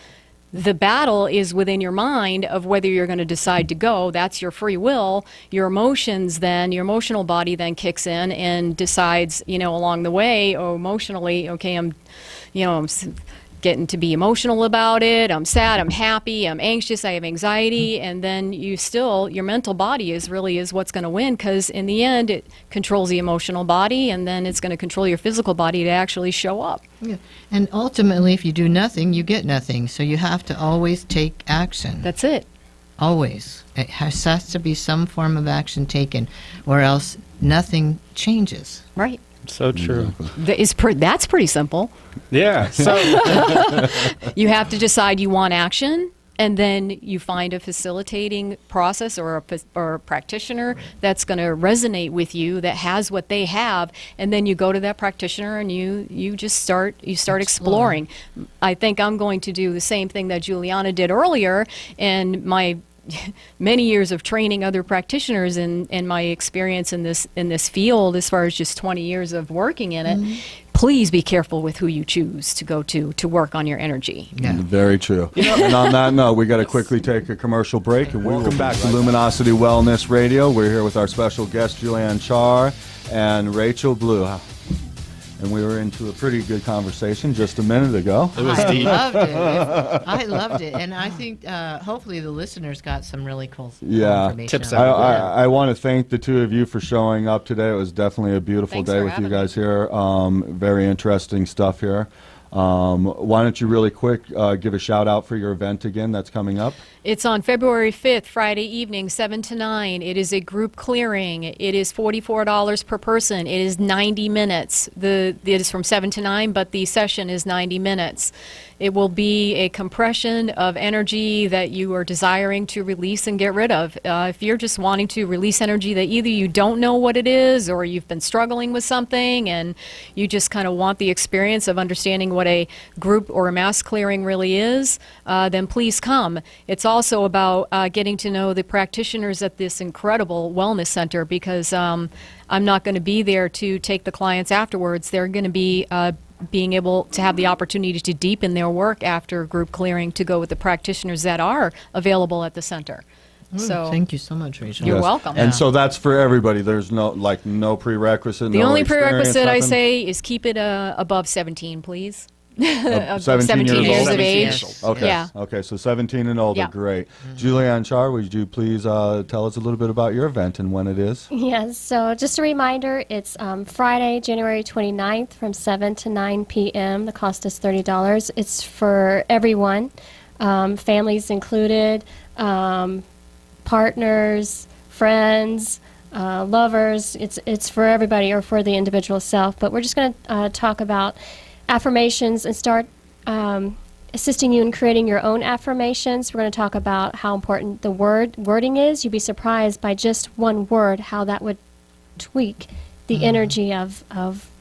[SPEAKER 4] The battle is within your mind of whether you're going to decide to go. That's your free will. Your emotions then, your emotional body then kicks in and decides, along the way, emotionally, okay, I'm getting to be emotional about it. I'm sad, I'm happy, I'm anxious, I have anxiety, and then your mental body is what's going to win, because in the end it controls the emotional body, and then it's going to control your physical body to actually show up.
[SPEAKER 3] Yeah. And ultimately, if you do nothing, you get nothing. So you have to always take action.
[SPEAKER 4] That's it.
[SPEAKER 3] Always. It has to be some form of action taken, or else nothing changes.
[SPEAKER 4] Right.
[SPEAKER 5] So true.
[SPEAKER 4] That's pretty simple.
[SPEAKER 5] Yeah. So
[SPEAKER 4] You have to decide you want action, and then you find a facilitating process or a practitioner that's going to resonate with you, that has what they have, and then you go to that practitioner and you just start exploring. I think I'm going to do the same thing that Juliana did earlier, and my many years of training other practitioners and my experience in this field, as far as just 20 years of working in it. Please be careful with who you choose to go to work on your energy.
[SPEAKER 3] Yeah.
[SPEAKER 2] Very true. And on that note, we got to quickly take a commercial break. And welcome back to Luminosity Wellness Radio. We're here with our special guest, Julianne Char and Rachel Blue. And we were into a pretty good conversation just a minute ago.
[SPEAKER 5] it was
[SPEAKER 3] I
[SPEAKER 5] deep.
[SPEAKER 3] loved it. I loved it. And I think hopefully the listeners got some really cool information.
[SPEAKER 5] Tips
[SPEAKER 3] out of it.
[SPEAKER 2] I want to thank the two of you for showing up today. It was definitely a beautiful
[SPEAKER 4] Thanks
[SPEAKER 2] day
[SPEAKER 4] for
[SPEAKER 2] with you
[SPEAKER 4] having
[SPEAKER 2] guys here. Very interesting stuff here. Why don't you really quick give a shout out for your event again that's coming up?
[SPEAKER 4] It's on February 5th, Friday evening, 7 to 9. It is a group clearing. It is $44 per person. It is 90 minutes. It is from 7 to 9, but the session is 90 minutes. It will be a compression of energy that you are desiring to release and get rid of. If you're just wanting to release energy that either you don't know what it is, or you've been struggling with something and you just kind of want the experience of understanding what a group or a mass clearing really is, then please come. It's also about getting to know the practitioners at this incredible wellness center, because I'm not going to be there to take the clients afterwards. They're going to be being able to have the opportunity to deepen their work after group clearing, to go with the practitioners that are available at the center. So
[SPEAKER 3] Thank you so much, Rachel.
[SPEAKER 4] You're welcome.
[SPEAKER 2] And so that's for everybody. There's no prerequisite.
[SPEAKER 4] the
[SPEAKER 2] no
[SPEAKER 4] only
[SPEAKER 2] experience,
[SPEAKER 4] prerequisite I
[SPEAKER 2] nothing?
[SPEAKER 4] say is keep it above 17, please. Above
[SPEAKER 2] 17 years
[SPEAKER 4] years
[SPEAKER 2] old?
[SPEAKER 4] of age.
[SPEAKER 2] Okay.
[SPEAKER 4] Yeah.
[SPEAKER 2] Okay. So 17 and older.
[SPEAKER 4] Yeah.
[SPEAKER 2] Great. Julianne Char, would you please tell us a little bit about your event and when it is?
[SPEAKER 6] Yes, so just a reminder, it's Friday, January 29th from 7 to 9 p.m. The cost is $30. It's for everyone, families included, partners, friends, lovers. It's for everybody, or for the individual self. But we're just going to talk about affirmations and start assisting you in creating your own affirmations. We're going to talk about how important the wording is. You'd be surprised by just one word how that would tweak the energy of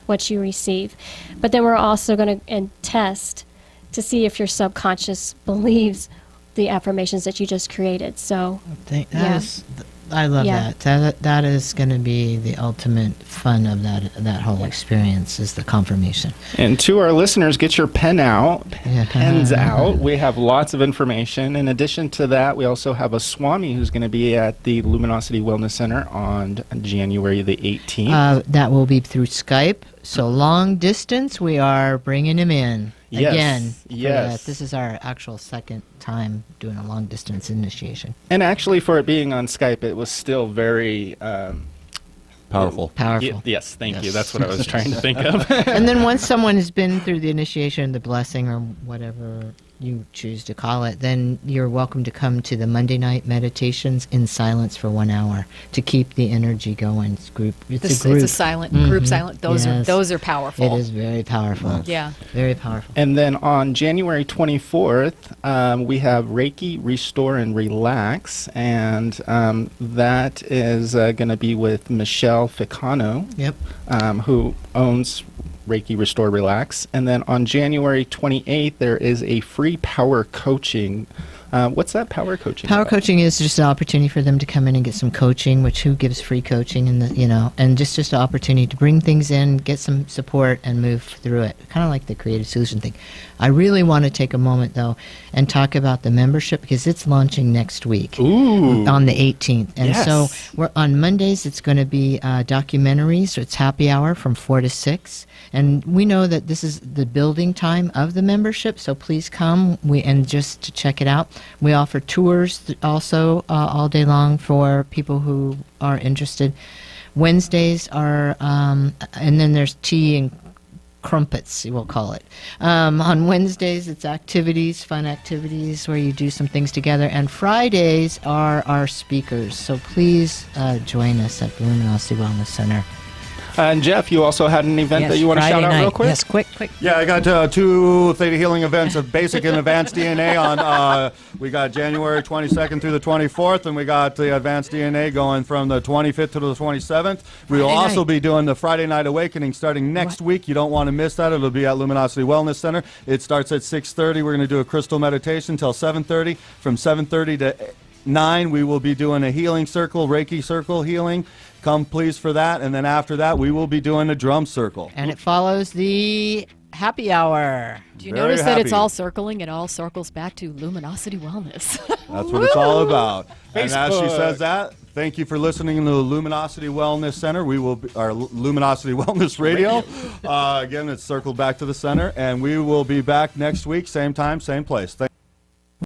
[SPEAKER 6] what you receive. But then we're also going to test to see if your subconscious believes the affirmations that you just created. So
[SPEAKER 3] That
[SPEAKER 6] Yeah.
[SPEAKER 3] is I love
[SPEAKER 6] Yeah.
[SPEAKER 3] that. That is going to be the ultimate fun of that whole experience is the confirmation.
[SPEAKER 5] And to our listeners, get your pens out.
[SPEAKER 3] Yeah.
[SPEAKER 5] We have lots of information. In addition to that, we also have a Swami who's going to be at the Luminosity Wellness Center on January the 18th.
[SPEAKER 3] That will be through Skype. So long distance, we are bringing him in
[SPEAKER 5] Yes,
[SPEAKER 3] again. for
[SPEAKER 5] yes.
[SPEAKER 3] that. This is our actual second time doing a long distance initiation.
[SPEAKER 5] And actually, for it being on Skype, it was still very
[SPEAKER 2] Powerful.
[SPEAKER 3] Powerful.
[SPEAKER 5] yes, thank you.
[SPEAKER 3] Yes.
[SPEAKER 5] That's what I was trying to think of.
[SPEAKER 3] And then once someone has been through the initiation, the blessing, or whatever you choose to call it, then you're welcome to come to the Monday night meditations in silence for 1 hour to keep the energy going. It's group. It's a group.
[SPEAKER 4] It's a silent group
[SPEAKER 3] Mhm.
[SPEAKER 4] silent. Those
[SPEAKER 3] Yes.
[SPEAKER 4] are powerful.
[SPEAKER 3] It is very powerful.
[SPEAKER 4] Yeah.
[SPEAKER 3] Very powerful.
[SPEAKER 5] And then on January 24th, we have Reiki Restore and Relax, and that is going to be with Michelle Ficano,
[SPEAKER 3] Yep.
[SPEAKER 5] who owns Reiki Restore Relax. And then on January 28th, there is a free power coaching. What's that power coaching?
[SPEAKER 3] Power
[SPEAKER 5] about?
[SPEAKER 3] coaching is just an opportunity for them to come in and get some coaching, which who gives free coaching, and just an opportunity to bring things in, get some support, and move through it. Kind of like the creative solution thing. I really want to take a moment though and talk about the membership because it's launching next week.
[SPEAKER 5] Ooh.
[SPEAKER 3] On the 18th. And
[SPEAKER 5] Yes.
[SPEAKER 3] so we're on Mondays, it's going to be documentaries. So it's happy hour from 4 to 6. And we know that this is the building time of the membership. So please come and just to check it out. We offer tours also all day long for people who are interested. Wednesdays are, and then there's tea and crumpets, we'll call it. On Wednesdays, it's activities, fun activities where you do some things together. And Fridays are our speakers. So please join us at the Luminosity Wellness Center.
[SPEAKER 5] And Jeff, you also had an event that you want to
[SPEAKER 7] Friday
[SPEAKER 5] shout out
[SPEAKER 7] night.
[SPEAKER 5] real quick?
[SPEAKER 7] Yes, quick.
[SPEAKER 2] Yeah, I got 2 Theta Healing events of basic and advanced DNA on. We got January 22nd through the 24th, and we got the advanced DNA going from the 25th to the 27th. We will
[SPEAKER 7] Friday
[SPEAKER 2] also
[SPEAKER 7] night.
[SPEAKER 2] be doing the Friday Night Awakening starting next week. You don't want to miss that. It'll be at Luminosity Wellness Center. It starts at 6:30. We're going to do a crystal meditation till 7:30. From 7:30 to 9, we will be doing a healing circle, Reiki circle healing. Come please for that. And then after that, we will be doing a drum circle.
[SPEAKER 3] And it follows the happy hour.
[SPEAKER 4] Do you
[SPEAKER 2] Very
[SPEAKER 4] notice that it's
[SPEAKER 2] happy.
[SPEAKER 4] all circling? It all circles back to Luminosity Wellness.
[SPEAKER 2] That's what it's all about. And as she
[SPEAKER 5] Facebook.
[SPEAKER 2] says that, thank you for listening to the Luminosity Wellness Center. We will be, our Luminosity Wellness Radio. Again, it's circled back to the center, and we will be back next week, same time, same place.